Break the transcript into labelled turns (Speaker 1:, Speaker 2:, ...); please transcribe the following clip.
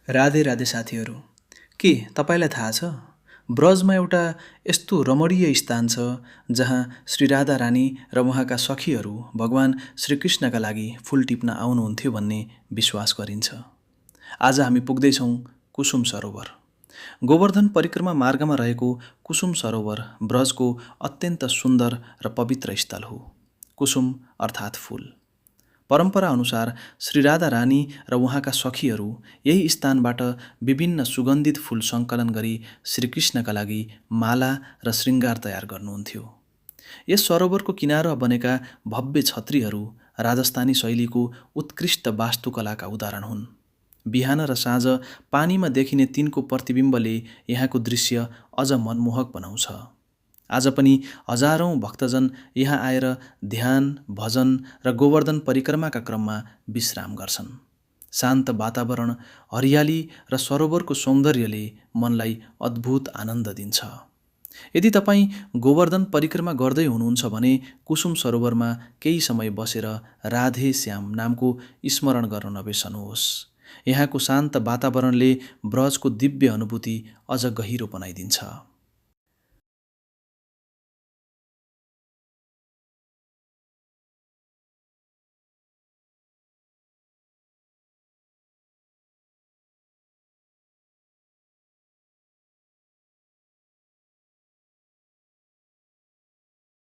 Speaker 1: राधे राधे साथीहरू। के तपाईँलाई थाहा छ ब्रजमा एउटा यस्तो रमणीय स्थान छ जहाँ श्री राधा रानी र उहाँका सखीहरू भगवान श्रीकृष्णका लागि फुल टिप्न आउनुहुन्थ्यो भन्ने विश्वास गरिन्छ। आज हामी पुग्दैछौँ कुसुम सरोवर। गोवर्धन परिक्रमा मार्गमा रहेको कुसुम सरोवर ब्रजको अत्यन्त सुन्दर र पवित्र स्थल हो। कुसुम अर्थात् फूल। परम्परा अनुसार श्री राधा रानी र उहाँका सखीहरू यही स्थानबाट विभिन्न सुगन्धित फूल सङ्कलन गरी श्रीकृष्णका लागि माला र श्रृङ्गार तयार गर्नुहुन्थ्यो। यस सरोवरको किनारमा बनेका भव्य छत्रीहरू राजस्थानी शैलीको उत्कृष्ट वास्तुकलाका उदाहरण हुन्। बिहान र साँझ पानीमा देखिने तिनको प्रतिबिम्बले यहाँको दृश्य अझ मनमोहक बनाउँछ। आज पनि हजारौं भक्तजन यहाँ आएर ध्यान, भजन र गोवर्धन परिक्रमाका क्रममा विश्राम गर्छन्। शान्त वातावरण, हरियाली र सरोवरको सौन्दर्यले मनलाई अद्भुत आनन्द दिन्छ। यदि तपाईँ गोवर्धन परिक्रमा गर्दै हुनुहुन्छ भने कुसुम सरोवरमा केही समय बसेर राधे श्याम नामको स्मरण गर्न नबिर्सनुहोस्। यहाँको शान्त वातावरणले ब्रजको दिव्य अनुभूति अझ गहिरो बनाइदिन्छ।